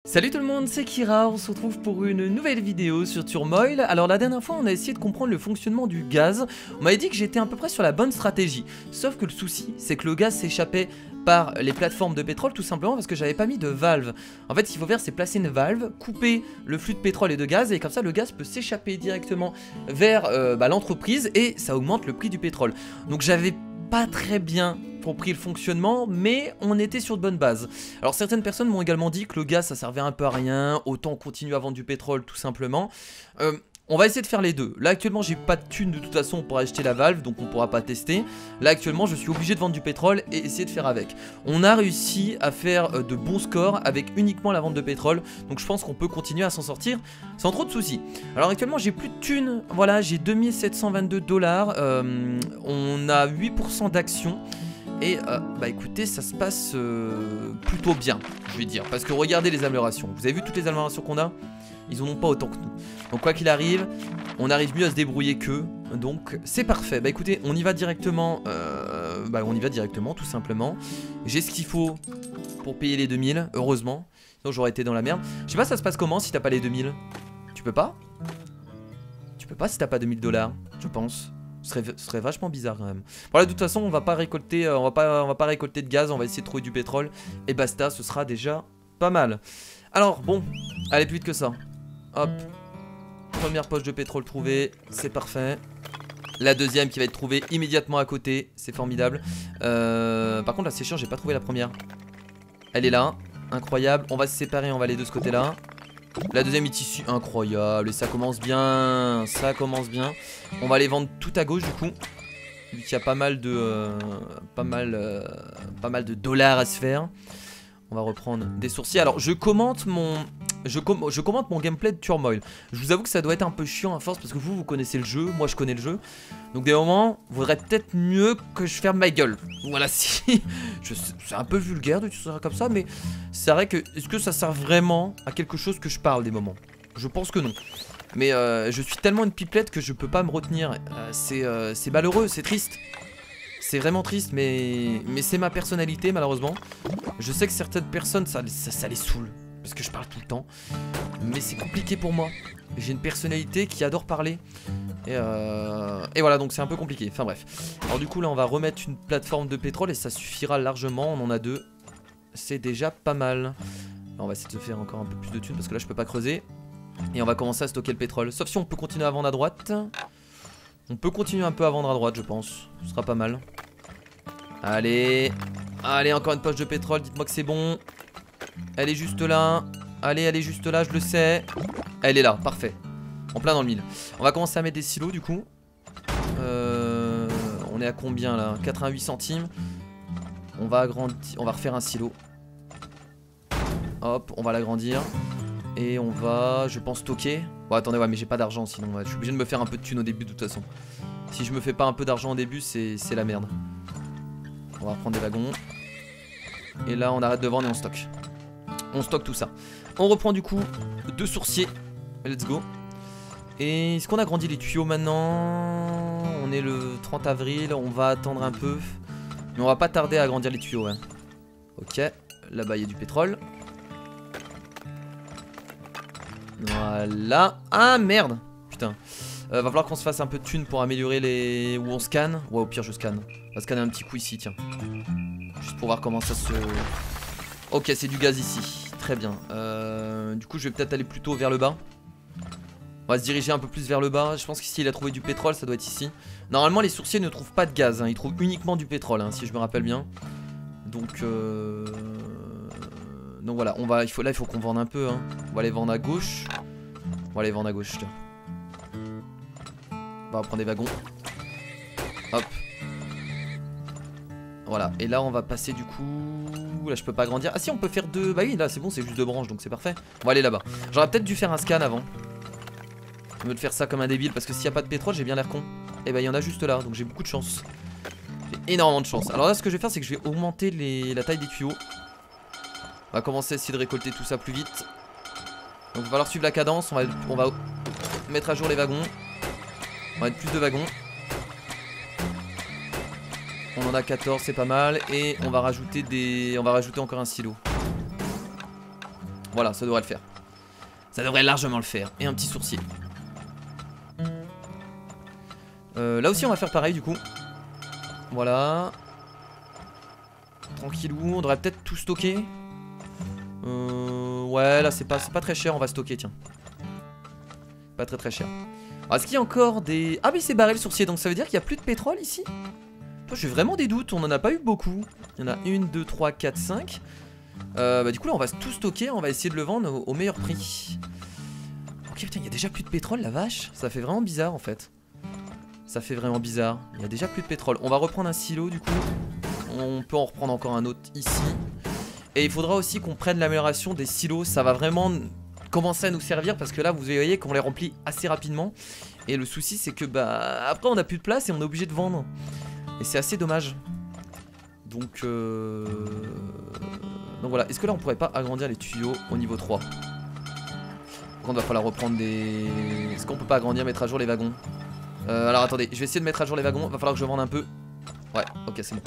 Salut tout le monde, c'est Kira, on se retrouve pour une nouvelle vidéo sur Turmoil. Alors la dernière fois on a essayé de comprendre le fonctionnement du gaz. On m'avait dit que j'étais à peu près sur la bonne stratégie. Sauf que le souci c'est que le gaz s'échappait par les plateformes de pétrole tout simplement parce que j'avais pas mis de valve. En fait ce qu'il faut faire c'est placer une valve, couper le flux de pétrole et de gaz et comme ça le gaz peut s'échapper directement vers l'entreprise et ça augmente le prix du pétrole. Donc j'avais pas très bien compris le fonctionnement, mais on était sur de bonnes bases. Alors certaines personnes m'ont également dit que le gaz ça servait un peu à rien, autant continuer à vendre du pétrole tout simplement. On va essayer de faire les deux. Là actuellement j'ai pas de thunes de toute façon pour acheter la valve, donc on pourra pas tester. Là actuellement je suis obligé de vendre du pétrole et essayer de faire avec. On a réussi à faire de bons scores avec uniquement la vente de pétrole, donc je pense qu'on peut continuer à s'en sortir sans trop de soucis. Alors actuellement j'ai plus de thunes, voilà, j'ai 2722 $, on a 8% d'actions. Et bah écoutez, ça se passe plutôt bien, je vais dire. Parce que regardez les améliorations. Vous avez vu toutes les améliorations qu'on a? Ils en ont pas autant que nous. Donc quoi qu'il arrive, on arrive mieux à se débrouiller qu'eux. Donc c'est parfait. Bah écoutez, on y va directement. On y va directement, tout simplement. J'ai ce qu'il faut pour payer les 2000, heureusement. Sinon j'aurais été dans la merde. Je sais pas ça se passe comment si t'as pas les 2000. Tu peux pas? Tu peux pas si t'as pas 2000 $, je pense. Ce serait vachement bizarre quand même. Voilà, de toute façon on va pas récolter on va pas récolter de gaz, on va essayer de trouver du pétrole et basta, ce sera déjà pas mal. Alors bon, allez plus vite que ça. Hop, première poche de pétrole trouvée, c'est parfait. La deuxième qui va être trouvée immédiatement à côté, c'est formidable. Par contre là c'est chiant, j'ai pas trouvé la première. Elle est là, incroyable. On va se séparer, on va aller de ce côté là. La deuxième est ici, incroyable, et ça commence bien, ça commence bien. On va les vendre tout à gauche du coup, vu qu'il y a pas mal de dollars à se faire. On va reprendre des sourciers. Alors je commente mon gameplay de Turmoil. Je vous avoue que ça doit être un peu chiant à force parce que vous connaissez le jeu, moi je connais le jeu. Donc des moments, vaudrait peut-être mieux que je ferme ma gueule. Voilà, si c'est un peu vulgaire de tout ça comme ça, mais c'est vrai que est-ce que ça sert vraiment à quelque chose que je parle des moments? Je pense que non. Mais je suis tellement une pipelette que je peux pas me retenir. C'est malheureux, c'est triste. C'est vraiment triste, mais c'est ma personnalité malheureusement. Je sais que certaines personnes ça les saoule parce que je parle tout le temps, mais c'est compliqué pour moi. J'ai une personnalité qui adore parler et voilà, donc c'est un peu compliqué. Enfin bref. Alors du coup là on va remettre une plateforme de pétrole et ça suffira largement. On en a deux, c'est déjà pas mal. Alors, on va essayer de se faire encore un peu plus de thunes parce que là je peux pas creuser. Et on va commencer à stocker le pétrole. Sauf si on peut continuer à vendre à droite. On peut continuer un peu à vendre à droite je pense. Ce sera pas mal. Allez. Allez, encore une poche de pétrole, dites-moi que c'est bon. Elle est juste là. Allez, elle est juste là, je le sais. Elle est là, parfait. En plein dans le mille. On va commencer à mettre des silos du coup. On est à combien là? 88 centimes. On va agrandir. On va refaire un silo. Hop, on va l'agrandir. Et on va, je pense, stocker. Bon, attendez, ouais, mais j'ai pas d'argent sinon. Ouais, je suis obligé de me faire un peu de thunes au début de toute façon. Si je me fais pas un peu d'argent au début, c'est la merde. On va reprendre des wagons. Et là, on arrête de vendre et on stocke. On stocke tout ça. On reprend du coup 2 sourciers. Let's go. Et est-ce qu'on agrandit les tuyaux maintenant? On est le 30 avril. On va attendre un peu. Mais on va pas tarder à agrandir les tuyaux. Ouais. Ok. Là-bas, il y a du pétrole. Voilà. Ah merde. Putain. Va falloir qu'on se fasse un peu de thunes pour améliorer les... Ou on scanne. Ouais, au pire je scanne. On va scanner un petit coup ici, tiens. Juste pour voir comment ça se... Ok, c'est du gaz ici. Très bien. Du coup je vais peut-être aller plutôt vers le bas. On va se diriger un peu plus vers le bas. Je pense qu'ici il a trouvé du pétrole, ça doit être ici. Normalement les sourciers ne trouvent pas de gaz, hein. Ils trouvent uniquement du pétrole, hein, si je me rappelle bien. Donc voilà, là il faut qu'on vende un peu, hein. On va aller vendre à gauche. On va aller vendre à gauche, tiens. On va prendre des wagons. Hop. Voilà, et là on va passer du coup... Là je peux pas agrandir. Ah si, on peut faire deux... Bah oui, là c'est bon, c'est juste 2 branches, donc c'est parfait. On va aller là-bas. J'aurais peut-être dû faire un scan avant. Au lieu de faire ça comme un débile, parce que s'il n'y a pas de pétrole, j'ai bien l'air con. Et bah il y en a juste là, donc j'ai beaucoup de chance. J'ai énormément de chance. Alors là ce que je vais faire, c'est que je vais augmenter la taille des tuyaux. On va commencer à essayer de récolter tout ça plus vite. Donc il va falloir suivre la cadence. On va mettre à jour les wagons. On va mettre plus de wagons. On en a 14, c'est pas mal. Et on va rajouter encore un silo. Voilà, ça devrait le faire. Ça devrait largement le faire. Et un petit sourcil. Là aussi on va faire pareil du coup. Voilà. Tranquillou, on devrait peut-être tout stocker. Ouais, là c'est pas très cher, on va stocker, tiens. Pas très cher. Est-ce qu'il y a encore des... Ah oui, c'est barré le sourcier, donc ça veut dire qu'il n'y a plus de pétrole ici? J'ai vraiment des doutes, on en a pas eu beaucoup. Il y en a 1, 2, 3, 4, 5. Bah du coup là on va tout stocker, on va essayer de le vendre au meilleur prix. Ok putain, il y a déjà plus de pétrole, la vache. Ça fait vraiment bizarre en fait. Ça fait vraiment bizarre. Il y a déjà plus de pétrole. On va reprendre un silo du coup. On peut en reprendre encore un autre ici. Et il faudra aussi qu'on prenne l'amélioration des silos. Ça va vraiment commencer à nous servir parce que là vous voyez qu'on les remplit assez rapidement. Et le souci c'est que bah après on a plus de place et on est obligé de vendre. Et c'est assez dommage. Donc voilà. Est-ce que là on pourrait pas agrandir les tuyaux au niveau 3? Par contre va falloir reprendre des... Est-ce qu'on peut pas agrandir, mettre à jour les wagons? Alors attendez, je vais essayer de mettre à jour les wagons. Va falloir que je vende un peu. Ouais, ok, c'est bon.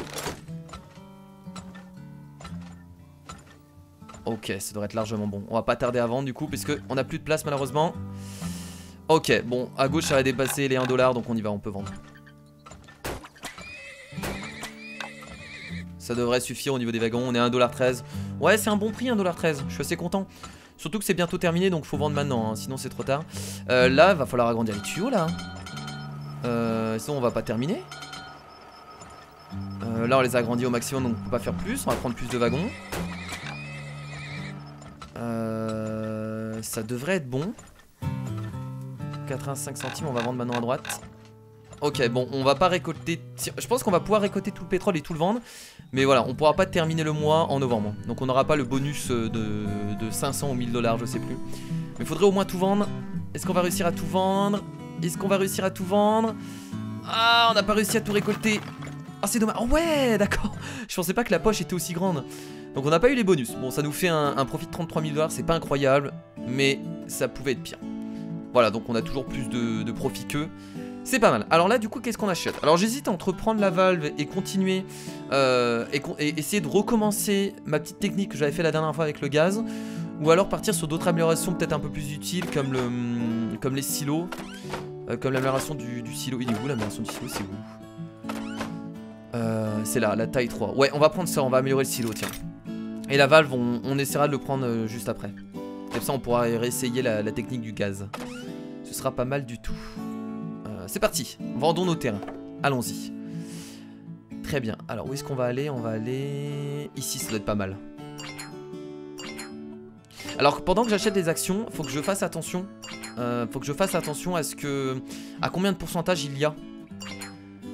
Ok, ça devrait être largement bon. On va pas tarder à vendre du coup, puisque on a plus de place malheureusement. Ok, bon, à gauche ça va dépasser les 1 $, donc on y va, on peut vendre. Ça devrait suffire au niveau des wagons, on est à 1,13 $. Ouais, c'est un bon prix, 1,13 $. Je suis assez content. Surtout que c'est bientôt terminé, donc faut vendre maintenant, hein, sinon c'est trop tard. Là, va falloir agrandir les tuyaux là. Sinon on va pas terminer. Là on les a agrandis au maximum, donc on peut pas faire plus. On va prendre plus de wagons. Ça devrait être bon. 85 centimes, on va vendre maintenant à droite. Ok, bon, on va pas récolter... Je pense qu'on va pouvoir récolter tout le pétrole et tout le vendre. Mais voilà, on pourra pas terminer le mois en novembre. Donc on n'aura pas le bonus de 500 ou 1000 $, je sais plus. Mais il faudrait au moins tout vendre. Est-ce qu'on va réussir à tout vendre? Est-ce qu'on va réussir à tout vendre? Ah, on n'a pas réussi à tout récolter. Ah, c'est dommage. Oh ouais, d'accord. Je pensais pas que la poche était aussi grande. Donc on n'a pas eu les bonus. Bon, ça nous fait un profit de 33 000 $. C'est pas incroyable, mais ça pouvait être pire. Voilà, donc on a toujours plus de profit qu'eux. C'est pas mal. Alors là du coup qu'est-ce qu'on achète? Alors j'hésite entre prendre la valve et continuer et essayer de recommencer ma petite technique que j'avais fait la dernière fois avec le gaz. Ou alors partir sur d'autres améliorations peut-être un peu plus utiles comme les silos. Comme l'amélioration du silo. Il est où l'amélioration du silo? C'est où? C'est là, la taille 3. Ouais, on va prendre ça, on va améliorer le silo, tiens. Et la valve, on essaiera de le prendre juste après. Comme ça on pourra réessayer la technique du gaz. Ce sera pas mal du tout. C'est parti, vendons nos terrains. Allons-y. Très bien, alors où est-ce qu'on va aller? On va aller... Ici, ça doit être pas mal. Alors pendant que j'achète des actions, faut que je fasse attention. Faut que je fasse attention à combien de pourcentage il y a.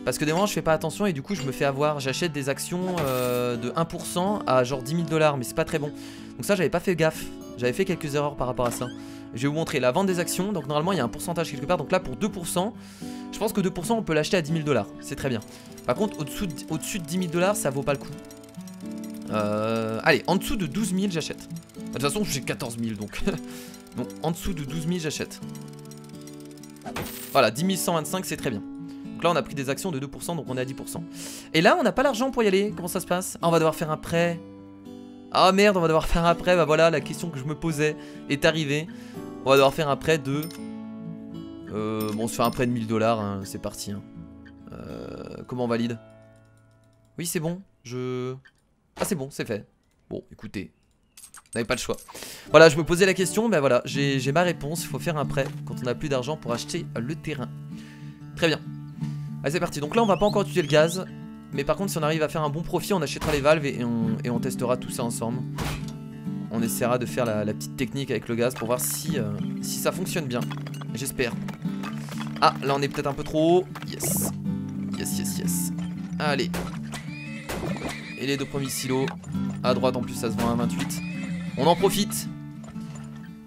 Parce que des moments je fais pas attention et du coup je me fais avoir. J'achète des actions de 1% à genre 10 000 $, mais c'est pas très bon. Donc ça j'avais pas fait gaffe. J'avais fait quelques erreurs par rapport à ça. Je vais vous montrer la vente des actions. Donc normalement il y a un pourcentage quelque part. Donc là pour 2%, je pense que 2% on peut l'acheter à 10 000 $. C'est très bien. Par contre au-dessus de 10 000 $, ça vaut pas le coup. Allez, en dessous de 12 000 j'achète. De toute façon j'ai 14 000 donc. Donc en dessous de 12 000 j'achète. Voilà, 10 125 c'est très bien. Donc là on a pris des actions de 2%, donc on est à 10%. Et là on n'a pas l'argent pour y aller. Comment ça se passe? Ah, on va devoir faire un prêt. Ah merde, on va devoir faire un prêt. Bah voilà, la question que je me posais est arrivée. On va devoir faire un prêt de... bon, on se fait un prêt de 1000 $, hein, c'est parti. Hein. Comment on valide? Oui, c'est bon. Ah, c'est bon, c'est fait. Bon, écoutez, on n'avait pas le choix. Voilà, je me posais la question, ben voilà, j'ai ma réponse. Il faut faire un prêt quand on n'a plus d'argent pour acheter le terrain. Très bien. Allez, c'est parti. Donc là, on va pas encore utiliser le gaz. Mais par contre, si on arrive à faire un bon profit, on achètera les valves et on testera tout ça ensemble. On essaiera de faire la petite technique avec le gaz pour voir si ça fonctionne bien. J'espère. Ah, là, on est peut-être un peu trop haut. Yes. Yes, yes, yes. Allez. Et les deux premiers silos. À droite, en plus, ça se vend à 28. On en profite.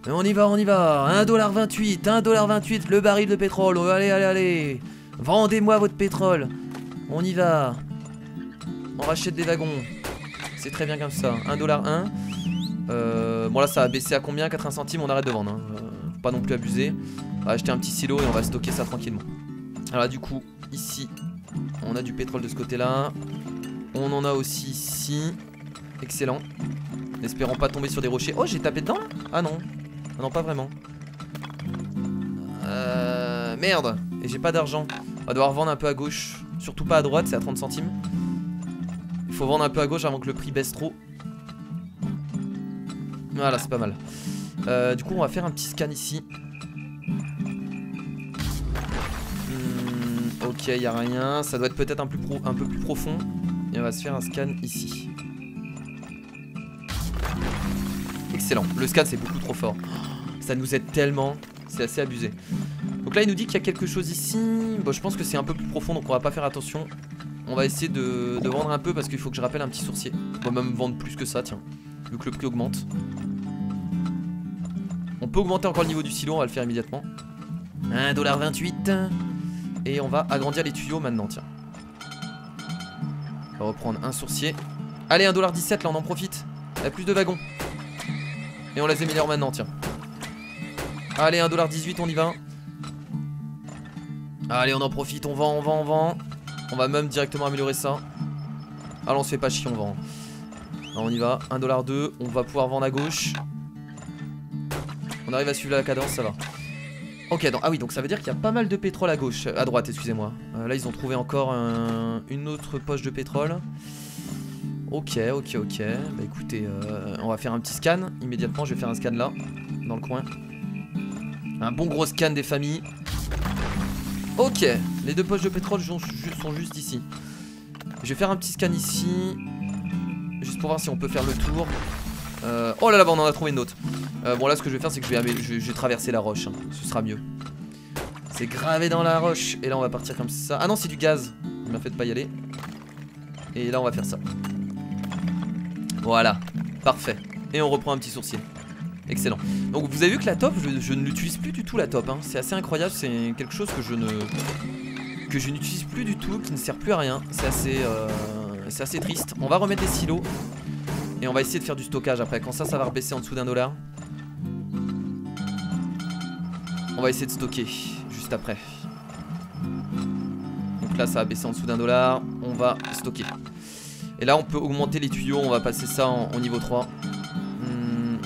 Et on y va, on y va. 1,28 $, 1,28 $, le baril de pétrole. Oh, allez, allez, allez. Vendez-moi votre pétrole. On y va. On rachète des wagons. C'est très bien comme ça. 1,1 $. Bon là ça a baissé à combien? 80 centimes, on arrête de vendre. Hein. Faut pas non plus abuser. On va acheter un petit silo et on va stocker ça tranquillement. Alors là, du coup, ici, on a du pétrole de ce côté-là. On en a aussi ici. Excellent. N'espérons pas tomber sur des rochers. Oh, j'ai tapé dedans là? Ah non. Ah non, pas vraiment. Merde. Et j'ai pas d'argent. On va devoir vendre un peu à gauche. Surtout pas à droite, c'est à 30 centimes. Il faut vendre un peu à gauche avant que le prix baisse trop. Voilà, c'est pas mal. Du coup, on va faire un petit scan ici. Ok, y a rien. Ça doit être peut-être un peu plus profond. Et on va se faire un scan ici. Excellent. Le scan, c'est beaucoup trop fort. Ça nous aide tellement. C'est assez abusé. Donc là, il nous dit qu'il y a quelque chose ici. Bon, je pense que c'est un peu plus profond, donc on va pas faire attention. On va essayer de vendre un peu parce qu'il faut que je rappelle un petit sourcier. On va même vendre plus que ça, tiens. Vu que le prix augmente. On peut augmenter encore le niveau du silo, on va le faire immédiatement. 1,28 $. Et on va agrandir les tuyaux maintenant, tiens. On va reprendre un sourcier. Allez, 1,17 $, là on en profite. Il y a plus de wagons. Et on les améliore maintenant, tiens. Allez, 1,18 $, on y va. Allez, on en profite, on vend, on vend, on vend. On va même directement améliorer ça. Allez, on se fait pas chier, on vend. Alors, on y va, 1,2 $, on va pouvoir vendre à gauche. On arrive à suivre la cadence, ça va. Ok, donc, ah oui, donc ça veut dire qu'il y a pas mal de pétrole à gauche, à droite, excusez-moi. Là, ils ont trouvé encore une autre poche de pétrole. Ok, ok, ok. Bah écoutez, on va faire un petit scan. Immédiatement, je vais faire un scan là, dans le coin. Un bon gros scan des familles. Ok, les deux poches de pétrole sont juste ici. Je vais faire un petit scan ici. Juste pour voir si on peut faire le tour. Oh là là, bah on en a trouvé une autre. Bon là ce que je vais faire c'est que je vais traverser la roche, hein. Ce sera mieux. C'est gravé dans la roche. Et là on va partir comme ça. Ah non, c'est du gaz. Il m'a fait de pas y aller. Et là on va faire ça. Voilà, parfait. Et on reprend un petit sourcier. Excellent. Donc vous avez vu que la top, je ne l'utilise plus du tout, la top, hein. C'est assez incroyable, c'est quelque chose que je n'utilise plus du tout, qui ne sert plus à rien. C'est assez triste. On va remettre les silos. Et on va essayer de faire du stockage après. Quand ça va rebaisser en dessous d'1 $. On va essayer de stocker juste après. Donc là ça va baisser en dessous d'1 $. On va stocker. Et là on peut augmenter les tuyaux. On va passer ça au niveau 3.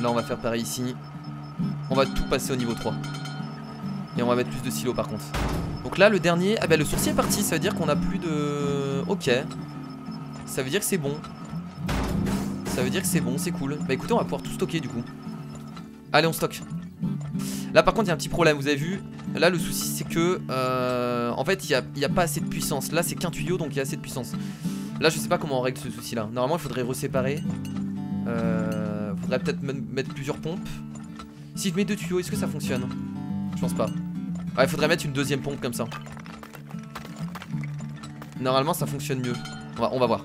Là on va faire pareil ici. On va tout passer au niveau 3. Et on va mettre plus de silos par contre. Donc là le dernier, ah bah le sourcier est parti. Ça veut dire qu'on a plus de... Ok. Ça veut dire que c'est bon. Ça veut dire que c'est bon, c'est cool. Bah écoutez, on va pouvoir tout stocker du coup. Allez, on stocke. Là par contre il y a un petit problème, vous avez vu. Là le souci c'est que en fait il n'y a pas assez de puissance. Là c'est qu'un tuyau donc il y a assez de puissance. Là je sais pas comment on règle ce souci là. Normalement il faudrait reséparer. Faudrait peut-être mettre plusieurs pompes. Si je mets 2 tuyaux, est-ce que ça fonctionne? Je pense pas. Ouais, il faudrait mettre une deuxième pompe comme ça. Normalement ça fonctionne mieux. On va voir.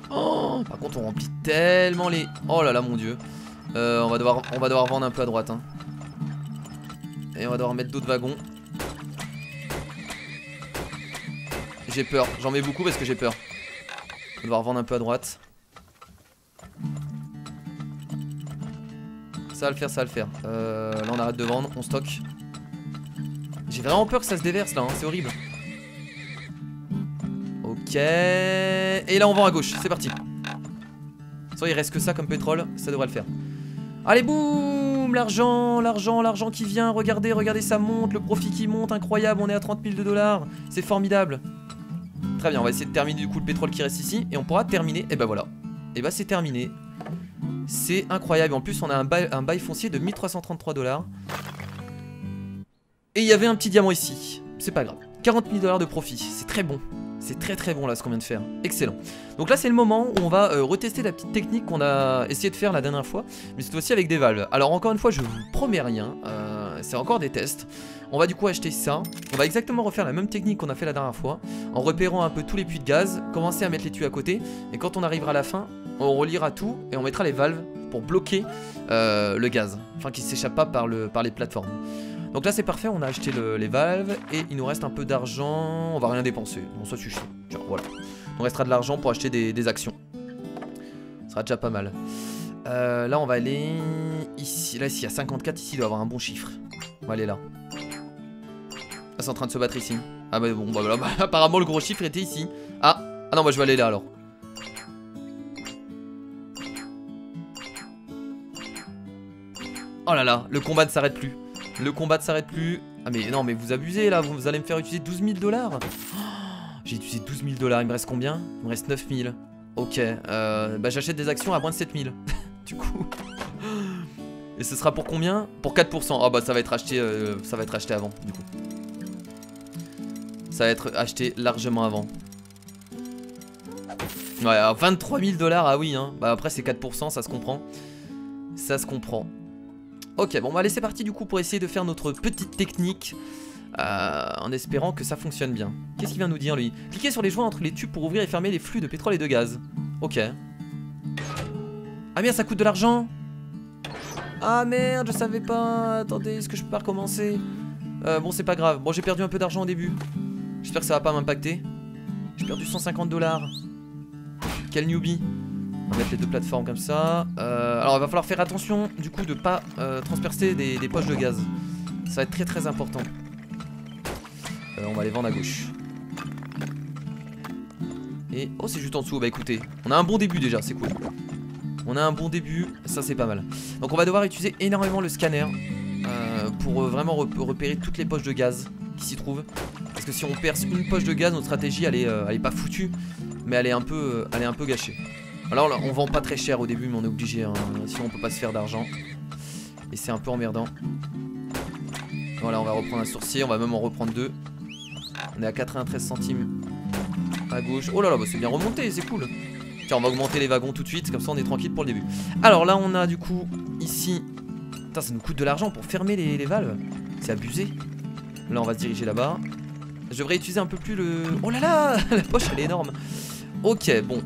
Oh, par contre on remplit tellement les... Oh là là mon dieu. On va devoir vendre un peu à droite, hein. Et on va devoir mettre d'autres wagons. J'ai peur, j'en mets beaucoup parce que j'ai peur. On va devoir vendre un peu à droite. Ça va le faire, ça va le faire. Là on arrête de vendre, on stocke. J'ai vraiment peur que ça se déverse là, hein, c'est horrible. Ok. Et là on vend à gauche, c'est parti. Soit il reste que ça comme pétrole, ça devrait le faire. Allez boum, l'argent qui vient. Regardez, regardez, ça monte, le profit qui monte, incroyable. On est à 30 000 $, c'est formidable. Très bien, on va essayer de terminer du coup le pétrole qui reste ici. Et on pourra terminer, et bah voilà. Et bah c'est terminé. C'est incroyable, en plus on a un bail foncier de 1333 $. Et il y avait un petit diamant ici. C'est pas grave, 40 000 $ de profit, c'est très bon. C'est très très bon là ce qu'on vient de faire, excellent. Donc là c'est le moment où on va retester la petite technique qu'on a essayé de faire la dernière fois. Mais cette fois-ci avec des valves. Alors encore une fois je vous promets rien, c'est encore des tests. On va du coup acheter ça. On va exactement refaire la même technique qu'on a fait la dernière fois. En repérant un peu tous les puits de gaz. Commencer à mettre les tuyaux à côté. Et quand on arrivera à la fin, on reliera tout. Et on mettra les valves pour bloquer le gaz. Enfin qu'il ne s'échappe pas par les plateformes. Donc là c'est parfait, on a acheté les valves. Et il nous reste un peu d'argent. On va rien dépenser, bon ça suffit. Tiens, voilà. Il nous restera de l'argent pour acheter des actions. Ce sera déjà pas mal. Là on va aller ici. Là s'il y a 54 ici il doit y avoir un bon chiffre. On va aller là. Ah, c'est en train de se battre ici. Ah bah bon bah voilà, apparemment le gros chiffre était ici. Ah non moi je vais aller là alors. Oh là là, le combat ne s'arrête plus. Le combat ne s'arrête plus. Ah mais non, mais vous abusez là, vous allez me faire utiliser 12 000 $. J'ai utilisé 12 000 $, il me reste combien? Il me reste 9 000. Ok, bah j'achète des actions à moins de 7 000. Du coup. Et ce sera pour combien? Pour 4%. Ah bah ça va être acheté avant, du coup. Ça va être acheté largement avant. Ouais, à 23 000 $, ah oui, hein. Bah après c'est 4%, ça se comprend. Ça se comprend. Ok, bon bah allez c'est parti du coup pour essayer de faire notre petite technique. En espérant que ça fonctionne bien. Qu'est-ce qu'il vient nous dire lui? Cliquez sur les joints entre les tubes pour ouvrir et fermer les flux de pétrole et de gaz. Ok. Ah merde, ça coûte de l'argent. Ah merde, je savais pas. Attendez, est-ce que je peux pas recommencer? Bon c'est pas grave. Bon j'ai perdu un peu d'argent au début. J'espère que ça va pas m'impacter. J'ai perdu 150 $. Quel newbie. On va mettre les deux plateformes comme ça. Alors il va falloir faire attention du coup de pas transpercer des poches de gaz. Ça va être très très important. On va les vendre à gauche. Et oh c'est juste en dessous. Bah écoutez, on a un bon début déjà, c'est cool. On a un bon début, ça c'est pas mal. Donc on va devoir utiliser énormément le scanner pour vraiment repérer toutes les poches de gaz qui s'y trouvent. Parce que si on perce une poche de gaz, notre stratégie elle est pas foutue, mais elle est un peu gâchée. Alors là, on vend pas très cher au début, mais on est obligé, hein, sinon on peut pas se faire d'argent. Et c'est un peu emmerdant. Voilà, on va reprendre un sourcier, on va même en reprendre deux. On est à 93 centimes à gauche. Oh là là, bah c'est bien remonté, c'est cool. Tiens, on va augmenter les wagons tout de suite, comme ça on est tranquille pour le début. Alors là, on a du coup ici. Putain, ça nous coûte de l'argent pour fermer les valves. C'est abusé. Là, on va se diriger là-bas. Je devrais utiliser un peu plus le... Oh là là, la poche elle est énorme. Ok, bon.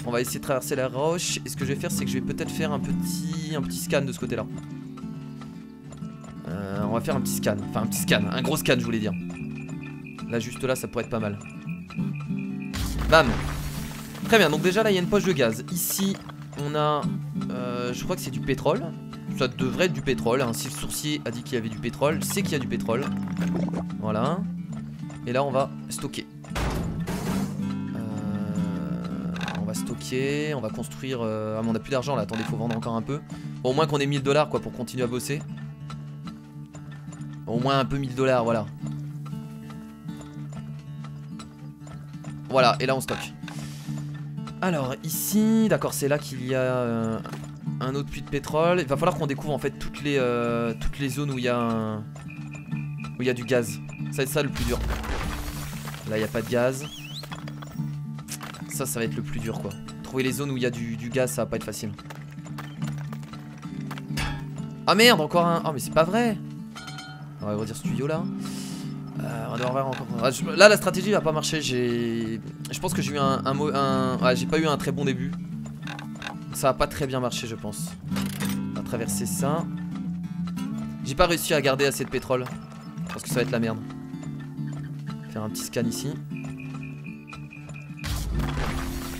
On va essayer de traverser la roche. Et ce que je vais faire, c'est que je vais peut-être faire un petit scan de ce côté-là. On va faire un petit scan. Enfin, un petit scan. Un gros scan, je voulais dire. Là, juste là, ça pourrait être pas mal. Bam. Très bien. Donc déjà, là, il y a une poche de gaz. Ici, on a... je crois que c'est du pétrole. Ça devrait être du pétrole. Hein. Si le sourcier a dit qu'il y avait du pétrole, c'est qu'il y a du pétrole. Voilà. Et là, on va stocker. On va stocker. On va construire... Ah, mais on a plus d'argent là. Attendez, faut vendre encore un peu. Bon, au moins qu'on ait 1000 $ quoi pour continuer à bosser. Au moins un peu 1000 $, voilà. Voilà, et là on stocke. Alors ici, d'accord, c'est là qu'il y a un autre puits de pétrole. Il va falloir qu'on découvre en fait toutes les zones où il y a du gaz. Ça va être ça le plus dur. Là il n'y a pas de gaz. Ça va être le plus dur quoi. Trouver les zones où il y a du gaz, ça va pas être facile. Ah merde, encore un... Oh mais c'est pas vrai. On va redire ce tuyau là. On doit avoir encore... Là la stratégie va pas marcher. Je pense que j'ai eu ouais, j'ai pas eu un très bon début. Ça va pas très bien marcher je pense. On va traverser ça. J'ai pas réussi à garder assez de pétrole. Je pense que ça va être la merde. Faire un petit scan ici.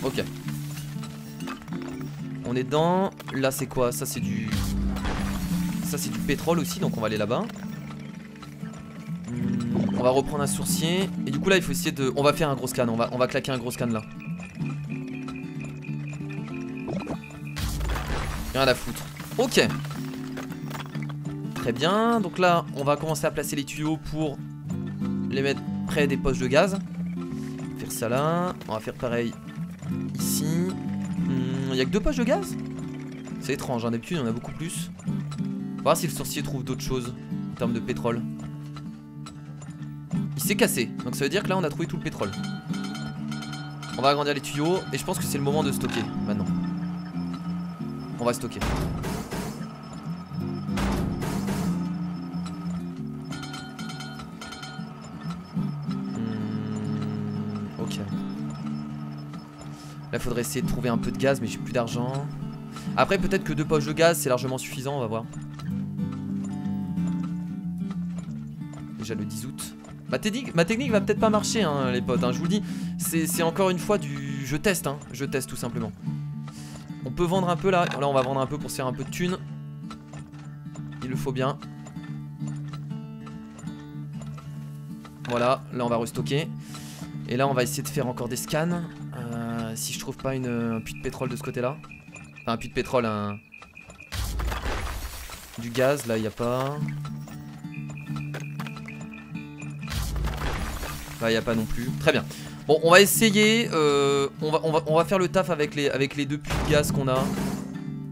Ok. On est dans... Là c'est quoi? Ça c'est du... Ça c'est du pétrole aussi, donc on va aller là-bas. On va reprendre un sourcier. Et du coup là il faut essayer de... On va faire un gros scan, on va claquer un gros scan là. Rien à foutre. Ok. Très bien, donc là on va commencer à placer les tuyaux pour les mettre près des poches de gaz. Faire ça là. On va faire pareil ici. Il y a que 2 poches de gaz? C'est étrange, hein. D'habitude il y en a beaucoup plus. On va voir si le sourcier trouve d'autres choses en termes de pétrole. Il s'est cassé, donc ça veut dire que là on a trouvé tout le pétrole. On va agrandir les tuyaux et je pense que c'est le moment de stocker maintenant. On va stocker. Ok. Là faudrait essayer de trouver un peu de gaz mais j'ai plus d'argent. Après peut-être que 2 poches de gaz c'est largement suffisant, on va voir. Déjà le 10 août. Ma technique va peut-être pas marcher hein, les potes, hein, je vous le dis. C'est encore une fois du... Je teste, hein, je teste tout simplement. On peut vendre un peu là. Là on va vendre un peu pour se faire un peu de thunes. Il le faut bien. Voilà, là on va restocker. Et là on va essayer de faire encore des scans. Si je trouve pas un puits de pétrole de ce côté là. Enfin un puits de pétrole, du gaz, là il n'y a pas. Là il n'y a pas non plus. Très bien. Bon, on va essayer. On va faire le taf avec les deux puits de gaz qu'on a.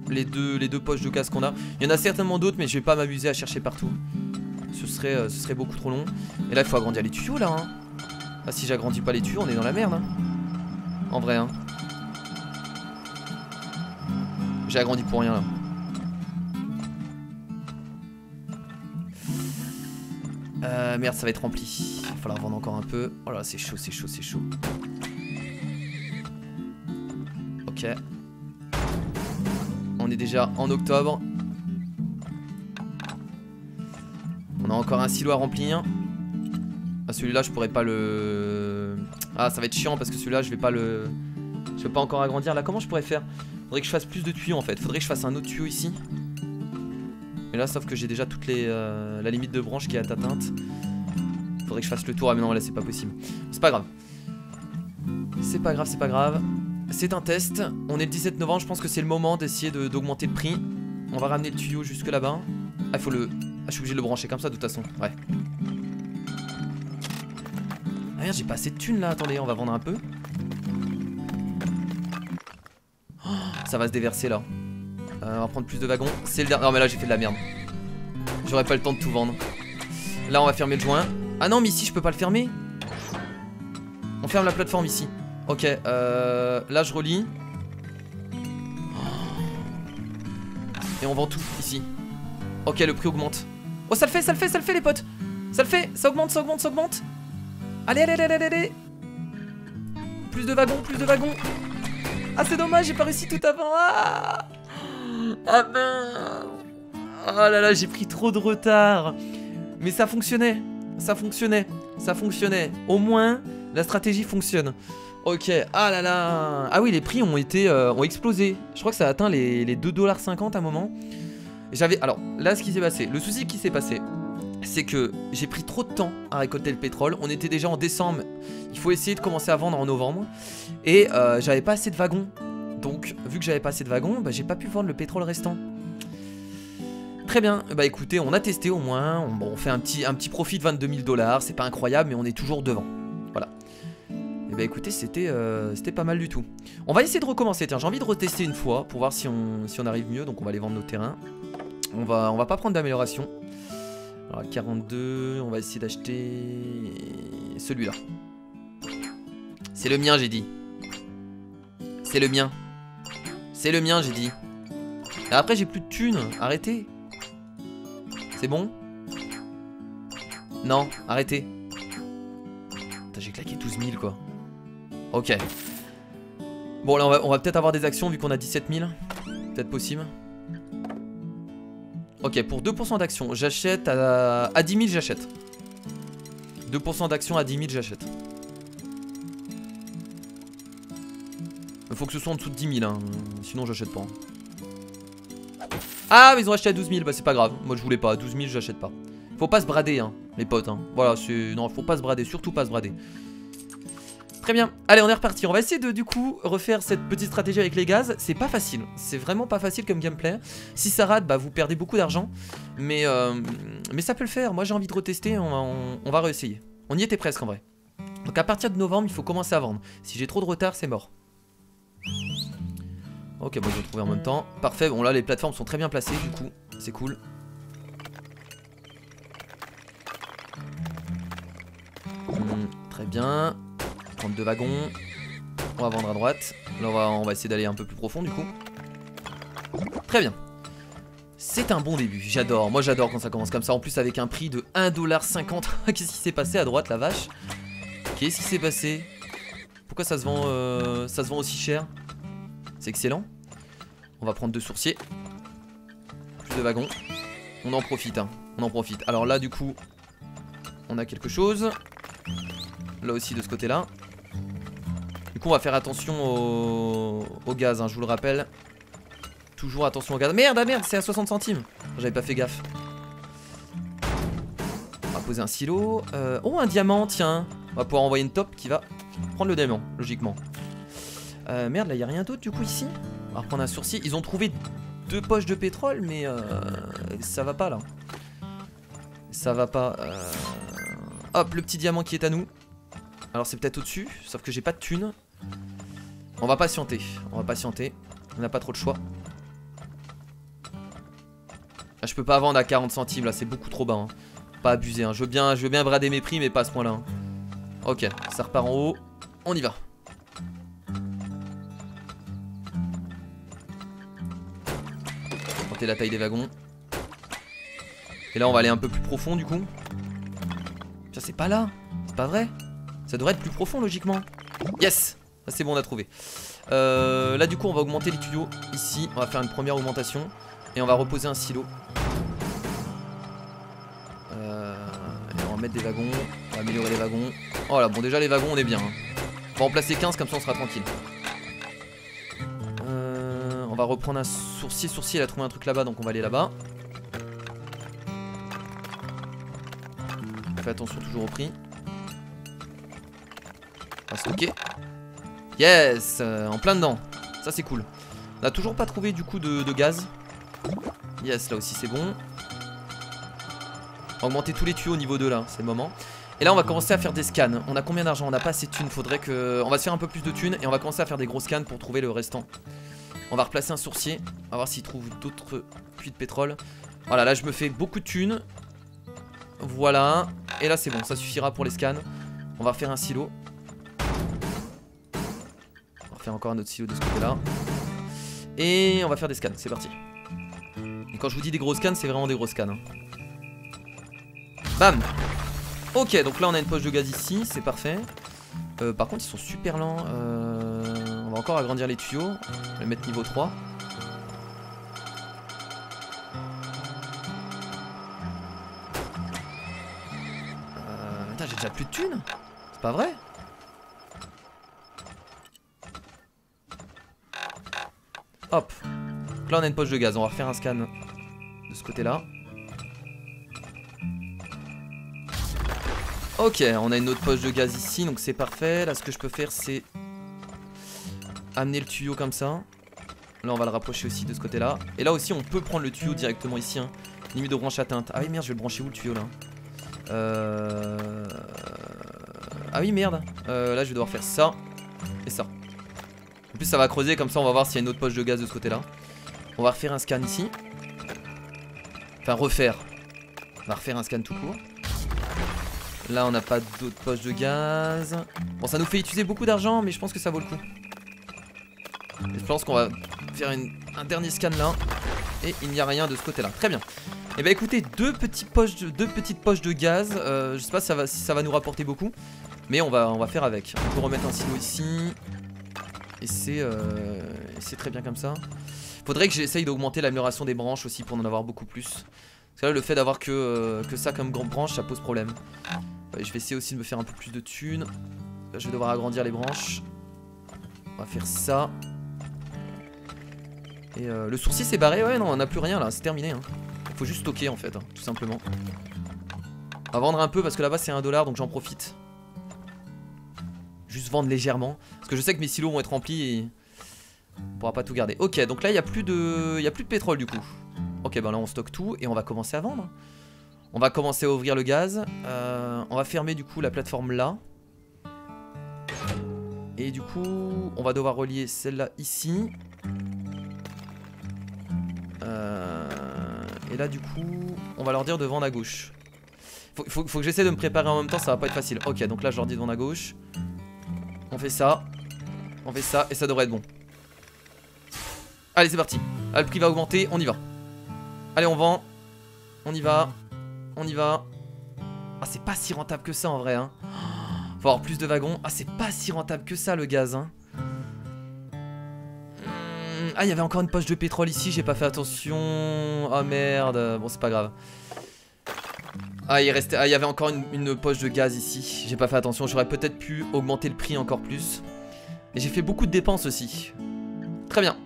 Les deux poches de gaz qu'on a. Il y en a certainement d'autres, mais je vais pas m'amuser à chercher partout. Ce serait beaucoup trop long. Et là il faut agrandir les tuyaux là. Hein. Ah, si j'agrandis pas les tuyaux, on est dans la merde. Hein. En vrai. Hein. J'ai agrandi pour rien là. Merde, ça va être rempli. Il va falloir vendre encore un peu. Oh là, c'est chaud, c'est chaud, c'est chaud. Ok. On est déjà en octobre. On a encore un silo à remplir. Ah, celui-là, je pourrais pas le... Ah, ça va être chiant parce que celui-là, je vais pas le... Je vais pas encore agrandir. Là, comment je pourrais faire? Faudrait que je fasse plus de tuyaux en fait. Faudrait que je fasse un autre tuyau ici. Mais là, sauf que j'ai déjà toute la limite de branche qui est atteinte. Faudrait que je fasse le tour. Ah mais non, là c'est pas possible. C'est pas grave. C'est pas grave, c'est pas grave. C'est un test. On est le 17 novembre. Je pense que c'est le moment d'essayer d'augmenter le prix. On va ramener le tuyau jusque là-bas. Ah, il faut le... Ah, je suis obligé de le brancher comme ça de toute façon. Ouais. Ah merde, j'ai pas assez de thunes là. Attendez, on va vendre un peu. Oh, ça va se déverser là. On va prendre plus de wagons. C'est le dernier. Non mais là j'ai fait de la merde. J'aurais pas le temps de tout vendre. Là on va fermer le joint. Ah non mais ici je peux pas le fermer. On ferme la plateforme ici. Ok, là je relis. Et on vend tout ici. Ok, le prix augmente. Oh ça le fait, ça le fait, ça le fait les potes. Ça le fait, ça augmente, ça augmente, ça augmente. Allez, allez, allez, allez, allez. Plus de wagons, plus de wagons. Ah c'est dommage, j'ai pas réussi tout avant. Ah, ah ben. Oh là là, j'ai pris trop de retard. Mais ça fonctionnait. Ça fonctionnait. Ça fonctionnait. Au moins, la stratégie fonctionne. Ok, ah là là. Ah oui, les prix ont explosé. Je crois que ça a atteint les 2,50$ à un moment. J'avais... Alors, là, ce qui s'est passé, le souci qui s'est passé, c'est que j'ai pris trop de temps à récolter le pétrole. On était déjà en décembre. Il faut essayer de commencer à vendre en novembre. Et j'avais pas assez de wagons. Donc, vu que j'avais pas assez de wagons, bah, j'ai pas pu vendre le pétrole restant. Très bien, bah écoutez, on a testé au moins. On fait un petit profit de 22 000$. C'est pas incroyable, mais on est toujours devant. Voilà. Et bah écoutez, c'était pas mal du tout. On va essayer de recommencer. Tiens, j'ai envie de retester une fois pour voir si on arrive mieux. Donc on va aller vendre nos terrains. On va pas prendre d'amélioration. Alors 42, on va essayer d'acheter celui-là. C'est le mien, j'ai dit. C'est le mien. C'est le mien, j'ai dit. Et après, j'ai plus de thunes. Arrêtez. C'est bon? Non, arrêtez. J'ai claqué 12 000 quoi. Ok. Bon là on va peut-être avoir des actions vu qu'on a 17 000. Peut-être possible. Ok, pour 2% d'action, j'achète à 10 000, j'achète. 2% d'action à 10 000, j'achète. Il faut que ce soit en dessous de 10 000, hein. Sinon j'achète pas. Ah, mais ils ont acheté à 12 000, bah c'est pas grave. Moi je voulais pas, à 12 000, j'achète pas. Faut pas se brader, hein, les potes. Hein. Voilà, non, faut pas se brader, surtout pas se brader. Très bien, allez, on est reparti. On va essayer de, du coup, refaire cette petite stratégie avec les gaz. C'est pas facile, c'est vraiment pas facile comme gameplay. Si ça rate, bah vous perdez beaucoup d'argent. Mais ça peut le faire. Moi j'ai envie de retester, on va réessayer. On y était presque en vrai. Donc à partir de novembre, il faut commencer à vendre. Si j'ai trop de retard, c'est mort. Ok, bon, je vais le trouver en même temps. Parfait, bon là les plateformes sont très bien placées du coup, c'est cool. Très bien. 32 wagons. On va vendre à droite. Là on va essayer d'aller un peu plus profond du coup. Très bien. C'est un bon début, j'adore. Moi j'adore quand ça commence comme ça. En plus avec un prix de 1,50$. Qu'est-ce qui s'est passé à droite la vache? Qu'est-ce qui s'est passé? Pourquoi ça se vend aussi cher? C'est excellent. On va prendre 2 sourciers. Plus de wagons. On en profite hein. On en profite. Alors là du coup on a quelque chose. Là aussi de ce côté là. Du coup on va faire attention au gaz hein, je vous le rappelle. Toujours attention au gaz. Merde, ah merde, c'est à 60 centimes. J'avais pas fait gaffe. On va poser un silo. Oh un diamant, tiens. On va pouvoir envoyer une top qui va prendre le diamant, logiquement. Merde, là il n'y a rien d'autre du coup ici. On va reprendre un sourcier. Ils ont trouvé 2 poches de pétrole, mais ça va pas là. Ça va pas. Hop, le petit diamant qui est à nous. Alors c'est peut-être au-dessus, sauf que j'ai pas de thunes. On va patienter, on n'a pas trop de choix. Là, je peux pas vendre à 40 centimes, là c'est beaucoup trop bas, hein. Pas abuser, hein. Je veux bien brader mes prix, mais pas à ce point là, hein. Ok, ça repart en haut, on y va. Compter la taille des wagons. Et là on va aller un peu plus profond du coup. Ça c'est pas là, c'est pas vrai. Ça devrait être plus profond logiquement. Yes, ça c'est bon, on a trouvé. Là du coup on va augmenter les tuyaux ici. On va faire une première augmentation. Et on va reposer un silo. Et on va mettre des wagons. On va améliorer les wagons. Oh là, bon déjà les wagons on est bien, hein. On va en placer 15 comme ça on sera tranquille. On va reprendre un sourcier. Sourcier il a trouvé un truc là-bas, donc on va aller là-bas. Fais attention toujours au prix. On va stocker. Yes, en plein dedans. Ça c'est cool. On a toujours pas trouvé du coup de gaz. Yes, là aussi c'est bon. Augmenter tous les tuyaux au niveau 2 là, c'est le moment. Et là on va commencer à faire des scans. On a combien d'argent? On n'a pas assez de thunes. Faudrait que... On va se faire un peu plus de thunes. Et on va commencer à faire des gros scans pour trouver le restant. On va replacer un sourcier. On va voir s'il trouve d'autres puits de pétrole. Voilà, là je me fais beaucoup de thunes. Voilà. Et là c'est bon, ça suffira pour les scans. On va refaire un silo. On va refaire encore un autre silo de ce côté là. Et on va faire des scans, c'est parti. Et quand je vous dis des gros scans, c'est vraiment des gros scans, hein. Bam. Ok, donc là on a une poche de gaz ici, c'est parfait. Par contre ils sont super lents. On va encore agrandir les tuyaux. On va les mettre niveau 3. Putain, j'ai déjà plus de thunes. C'est pas vrai. Hop. Donc là on a une poche de gaz. On va refaire un scan de ce côté là. Ok, on a une autre poche de gaz ici, donc c'est parfait. Là ce que je peux faire c'est amener le tuyau comme ça. Là on va le rapprocher aussi de ce côté là. Et là aussi on peut prendre le tuyau directement ici, hein. Limite de branche atteinte. Ah oui merde, je vais le brancher où le tuyau là? Ah oui merde. Là je vais devoir faire ça et ça. En plus ça va creuser, comme ça on va voir s'il y a une autre poche de gaz de ce côté là. On va refaire un scan ici. Enfin refaire. On va refaire un scan tout court. Là on n'a pas d'autres poches de gaz. Bon ça nous fait utiliser beaucoup d'argent, mais je pense que ça vaut le coup. Et je pense qu'on va faire un dernier scan là. Et il n'y a rien de ce côté là. Très bien. Et bah écoutez, deux petites poches de gaz. Je sais pas si ça va nous rapporter beaucoup, mais on va faire avec. On peut remettre un silo ici. Et c'est très bien comme ça. Faudrait que j'essaye d'augmenter l'amélioration des branches aussi pour en avoir beaucoup plus. Parce que là le fait d'avoir que ça comme grande branche, ça pose problème. Je vais essayer aussi de me faire un peu plus de thunes. Là, je vais devoir agrandir les branches. On va faire ça. Et le sourcier s'est barré. Ouais non, on n'a plus rien là, c'est terminé, hein. Faut juste stocker en fait, hein, tout simplement. On va vendre un peu parce que là-bas c'est 1 $, donc j'en profite. Juste vendre légèrement. Parce que je sais que mes silos vont être remplis et on pourra pas tout garder. Ok, donc là il n'y a plus de pétrole du coup. Ok, ben là on stocke tout et on va commencer à vendre. On va commencer à ouvrir le gaz. On va fermer du coup la plateforme là. Et du coup on va devoir relier celle-là ici. Et là du coup on va leur dire de vendre à gauche. Faut que j'essaie de me préparer en même temps, ça va pas être facile. Ok, donc là je leur dis de vendre à gauche. On fait ça. On fait ça et ça devrait être bon. Allez c'est parti. Là le prix va augmenter, on y va. Allez on vend. On y va. On y va. Ah c'est pas si rentable que ça en vrai, hein. Faut avoir plus de wagons. Ah c'est pas si rentable que ça le gaz, hein. Ah il y avait encore une poche de pétrole ici, j'ai pas fait attention. Oh merde. Bon c'est pas grave. Ah il y avait encore une poche de gaz ici. J'ai pas fait attention, j'aurais peut-être pu augmenter le prix encore plus. Et j'ai fait beaucoup de dépenses aussi. Très bien.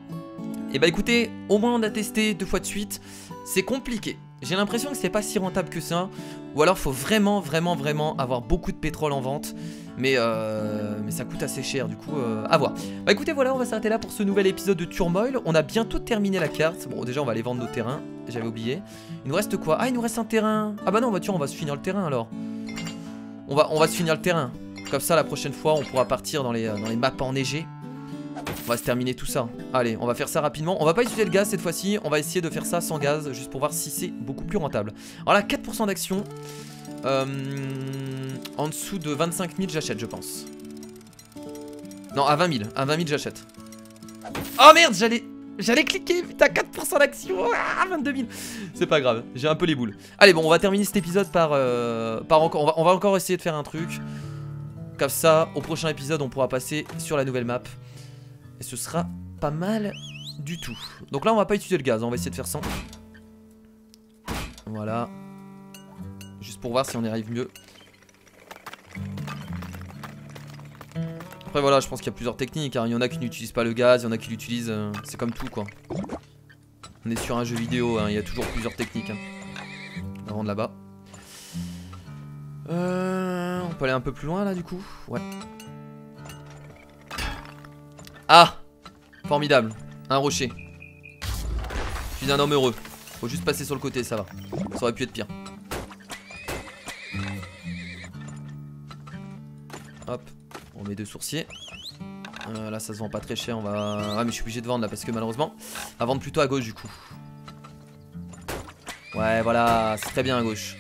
Et bah écoutez, au moins on a testé 2 fois de suite. C'est compliqué. J'ai l'impression que c'est pas si rentable que ça. Ou alors faut vraiment avoir beaucoup de pétrole en vente. Mais ça coûte assez cher, du coup, à voir. Bah écoutez, voilà, on va s'arrêter là pour ce nouvel épisode de Turmoil. On a bientôt terminé la carte. Bon, déjà, on va aller vendre nos terrains. J'avais oublié. Il nous reste quoi? Ah, il nous reste un terrain. Ah bah non, bah tiens, on va se finir le terrain alors. On va se finir le terrain. Comme ça, la prochaine fois, on pourra partir dans les maps enneigées. On va se terminer tout ça. Allez, on va faire ça rapidement. On va pas utiliser le gaz cette fois-ci. On va essayer de faire ça sans gaz, juste pour voir si c'est beaucoup plus rentable. Alors là, 4% d'action. En dessous de 25 000, j'achète, je pense. Non, à 20 000. À 20 000, j'achète. Oh merde, j'allais cliquer. Putain, 4% d'action. Ah, 22 000. C'est pas grave, j'ai un peu les boules. Allez, bon, on va terminer cet épisode par encore. On va encore essayer de faire un truc. Comme ça, au prochain épisode, on pourra passer sur la nouvelle map. Et ce sera pas mal du tout. Donc là, on va pas utiliser le gaz. On va essayer de faire 100. Voilà. Juste pour voir si on y arrive mieux. Après voilà, je pense qu'il y a plusieurs techniques, hein. Il y en a qui n'utilisent pas le gaz, il y en a qui l'utilisent, c'est comme tout quoi. On est sur un jeu vidéo, hein. Il y a toujours plusieurs techniques, hein. On va vendre là-bas. On peut aller un peu plus loin là du coup. Ouais. Ah, formidable. Un rocher. Je suis un homme heureux. Faut juste passer sur le côté, ça va. Ça aurait pu être pire. Hop, on met 2 sourciers. Là ça se vend pas très cher, on va... Ah mais je suis obligé de vendre là parce que malheureusement on va vendre plutôt à gauche du coup. Ouais voilà, c'est très bien à gauche.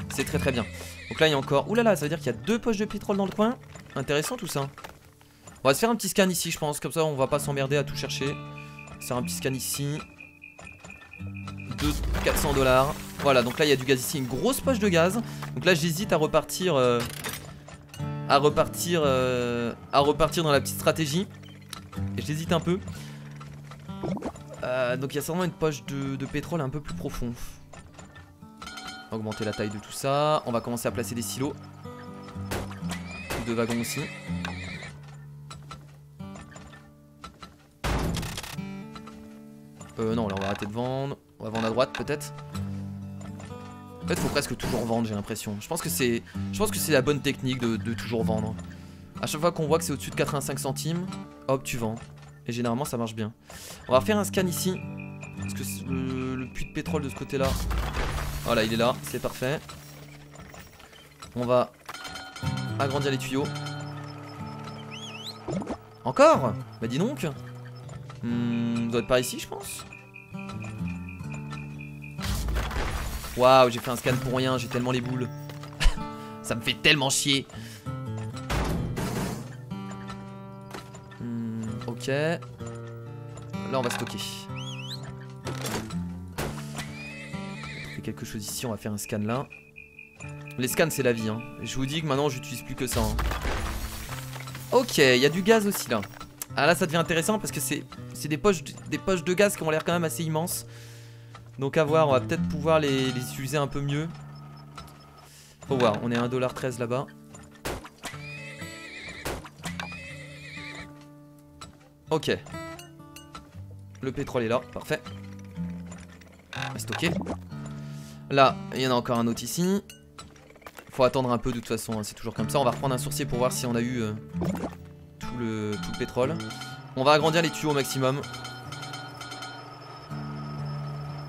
C'est très très bien. Donc là il y a encore... Ouh là là, ça veut dire qu'il y a 2 poches de pétrole dans le coin. Intéressant tout ça. On va se faire un petit scan ici je pense, comme ça on va pas s'emmerder à tout chercher. Faire un petit scan ici. 400 $. Voilà, donc là il y a du gaz ici, une grosse poche de gaz. Donc là j'hésite à repartir... à repartir dans la petite stratégie. Et j'hésite un peu. Donc il y a certainement une poche de pétrole un peu plus profond. Augmenter la taille de tout ça. On va commencer à placer des silos. 2 wagons aussi. Non, là on va arrêter de vendre. On va vendre à droite peut-être. En fait, faut presque toujours vendre, j'ai l'impression. Je pense que c'est la bonne technique de toujours vendre. À chaque fois qu'on voit que c'est au-dessus de 85 centimes, hop, tu vends. Et généralement, ça marche bien. On va refaire un scan ici. Parce que le puits de pétrole de ce côté-là. Voilà, il est là, c'est parfait. On va agrandir les tuyaux. Encore? Bah dis donc. Ça doit être par ici, je pense. Waouh, j'ai fait un scan pour rien, j'ai tellement les boules. Ça me fait tellement chier. Ok. Là, on va stocker. On fait quelque chose ici, on va faire un scan là. Les scans, c'est la vie, hein. Je vous dis que maintenant, j'utilise plus que ça. Hein. Ok, il y a du gaz aussi là. Ah là, ça devient intéressant parce que c'est des poches de gaz qui ont l'air quand même assez immenses. Donc à voir, on va peut-être pouvoir les utiliser un peu mieux. Faut voir, on est à 1,13 $ là-bas. Ok. Le pétrole est là, parfait. On va stocker. Là, il y en a encore un autre ici. Faut attendre un peu de toute façon, hein, c'est toujours comme ça. On va reprendre un sourcier pour voir si on a eu tout le pétrole. On va agrandir les tuyaux au maximum.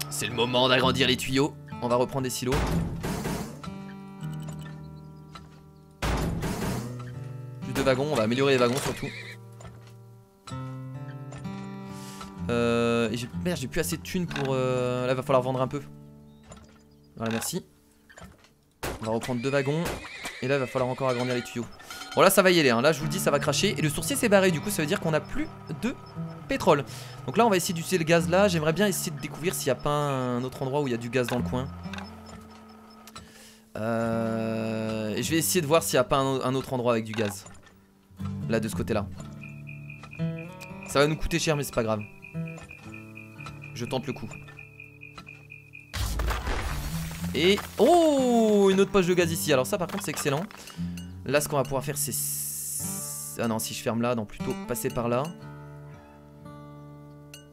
C'est le moment d'agrandir les tuyaux. On va reprendre des silos. Plus de wagons, on va améliorer les wagons surtout. Et merde, j'ai plus assez de thunes pour... Là, il va falloir vendre un peu. Voilà, merci. On va reprendre 2 wagons. Et là, il va falloir encore agrandir les tuyaux. Bon, là, ça va y aller. Hein. Là, je vous le dis, ça va cracher. Et le sourcier s'est barré. Du coup, ça veut dire qu'on a plus de pétrole. Donc là, on va essayer d'utiliser le gaz là. J'aimerais bien essayer de découvrir s'il n'y a pas un autre endroit où il y a du gaz dans le coin. Et je vais essayer de voir s'il n'y a pas un autre endroit avec du gaz. Là, de ce côté-là. Ça va nous coûter cher, mais c'est pas grave. Je tente le coup. Et... Oh, une autre poche de gaz ici. Alors ça, par contre, c'est excellent. Là, ce qu'on va pouvoir faire, c'est... Ah non, si je ferme là, non, plutôt passer par là.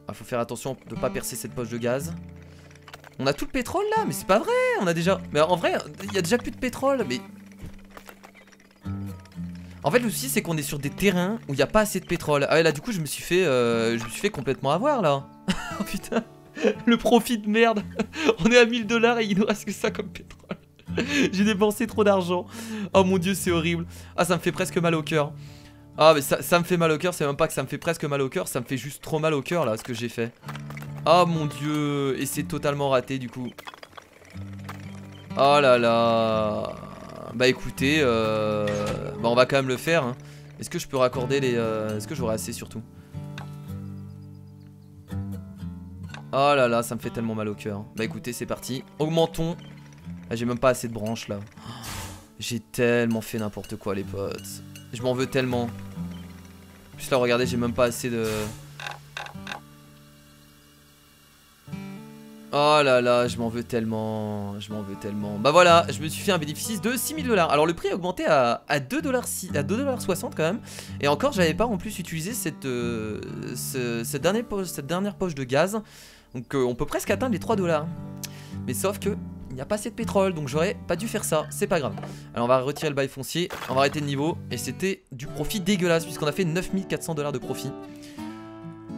Ah, faut faire attention de pas percer cette poche de gaz. On a tout le pétrole là, mais c'est pas vrai. On a déjà... Mais en vrai, il y a déjà plus de pétrole, mais... En fait le souci c'est qu'on est sur des terrains où il n'y a pas assez de pétrole. Ah ouais là du coup je me suis fait complètement avoir là. Oh putain. Le profit de merde. On est à 1000 $ et il nous reste que ça comme pétrole. J'ai dépensé trop d'argent. Oh mon dieu c'est horrible. Ah ça me fait presque mal au cœur. Ah mais ça me fait mal au cœur. C'est même pas que ça me fait presque mal au cœur. Ça me fait juste trop mal au cœur là ce que j'ai fait. Oh mon dieu. Et c'est totalement raté du coup. Oh là là. Bah écoutez bah on va quand même le faire hein. Est-ce que je peux raccorder les est-ce que j'aurai assez surtout? Oh là là ça me fait tellement mal au cœur. Bah écoutez c'est parti. Augmentons. Ah, j'ai même pas assez de branches là. J'ai tellement fait n'importe quoi les potes. Je m'en veux tellement. En plus là regardez j'ai même pas assez de... Oh là là, je m'en veux tellement. Je m'en veux tellement. Bah voilà, je me suis fait un bénéfice de 6000 $. Alors le prix a augmenté à 2,60 quand même. Et encore, j'avais pas en plus utilisé cette dernière poche de gaz. Donc on peut presque atteindre les 3 $. Mais sauf que il n'y a pas assez de pétrole, donc j'aurais pas dû faire ça. C'est pas grave. Alors on va retirer le bail foncier, on va arrêter le niveau. Et c'était du profit dégueulasse puisqu'on a fait 9400 $ de profit.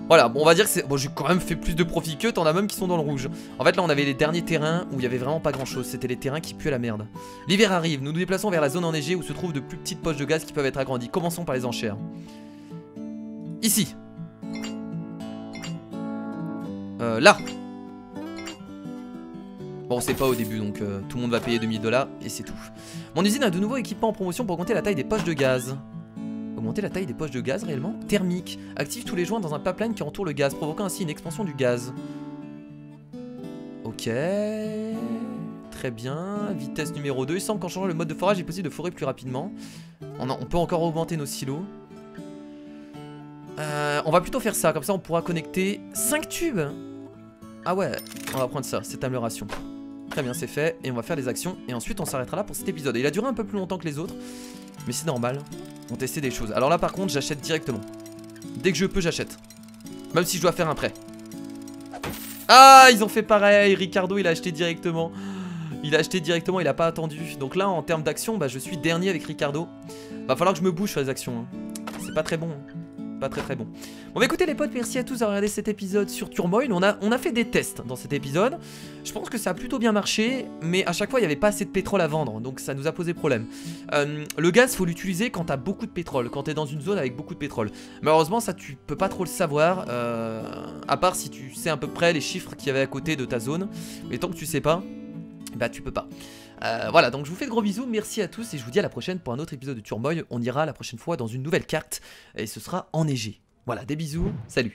Voilà, bon on va dire que c'est... Bon j'ai quand même fait plus de profit que, t'en as même qui sont dans le rouge. En fait là on avait les derniers terrains où il y avait vraiment pas grand chose. C'était les terrains qui puaient la merde. L'hiver arrive, nous nous déplaçons vers la zone enneigée où se trouvent de plus petites poches de gaz qui peuvent être agrandies. Commençons par les enchères. Ici. Là. Bon c'est pas au début donc tout le monde va payer 2000 $ et c'est tout. Mon usine a de nouveaux équipements en promotion pour augmenter la taille des poches de gaz. Augmenter la taille des poches de gaz réellement? Thermique. Active tous les joints dans un pipeline qui entoure le gaz, provoquant ainsi une expansion du gaz. Ok. Très bien. Vitesse numéro 2. Il semble qu'en changeant le mode de forage, il est possible de forer plus rapidement. On peut encore augmenter nos silos. On va plutôt faire ça, comme ça on pourra connecter 5 tubes. Ah ouais, on va prendre ça, cette amélioration. Très bien, c'est fait. Et on va faire les actions. Et ensuite on s'arrêtera là pour cet épisode. Et il a duré un peu plus longtemps que les autres. Mais c'est normal. On testait des choses. Alors là par contre j'achète directement. Dès que je peux j'achète. Même si je dois faire un prêt. Ah ils ont fait pareil. Ricardo il a acheté directement. Il a acheté directement, il a pas attendu. Donc là en termes d'action bah, je suis dernier avec Ricardo. Va falloir que je me bouge sur les actions hein. C'est pas très bon hein. Pas très bon. Bon bah écoutez les potes, merci à tous d'avoir regardé cet épisode sur Turmoil. On a fait des tests dans cet épisode. Je pense que ça a plutôt bien marché. Mais à chaque fois il n'y avait pas assez de pétrole à vendre. Donc ça nous a posé problème. Le gaz faut l'utiliser quand t'as beaucoup de pétrole. Quand t'es dans une zone avec beaucoup de pétrole. Malheureusement ça tu peux pas trop le savoir. À part si tu sais à peu près les chiffres qu'il y avait à côté de ta zone. Mais tant que tu sais pas, bah tu peux pas. Voilà, donc je vous fais de gros bisous, merci à tous et je vous dis à la prochaine pour un autre épisode de Turmoil. On ira la prochaine fois dans une nouvelle carte et ce sera enneigé. Voilà, des bisous, salut.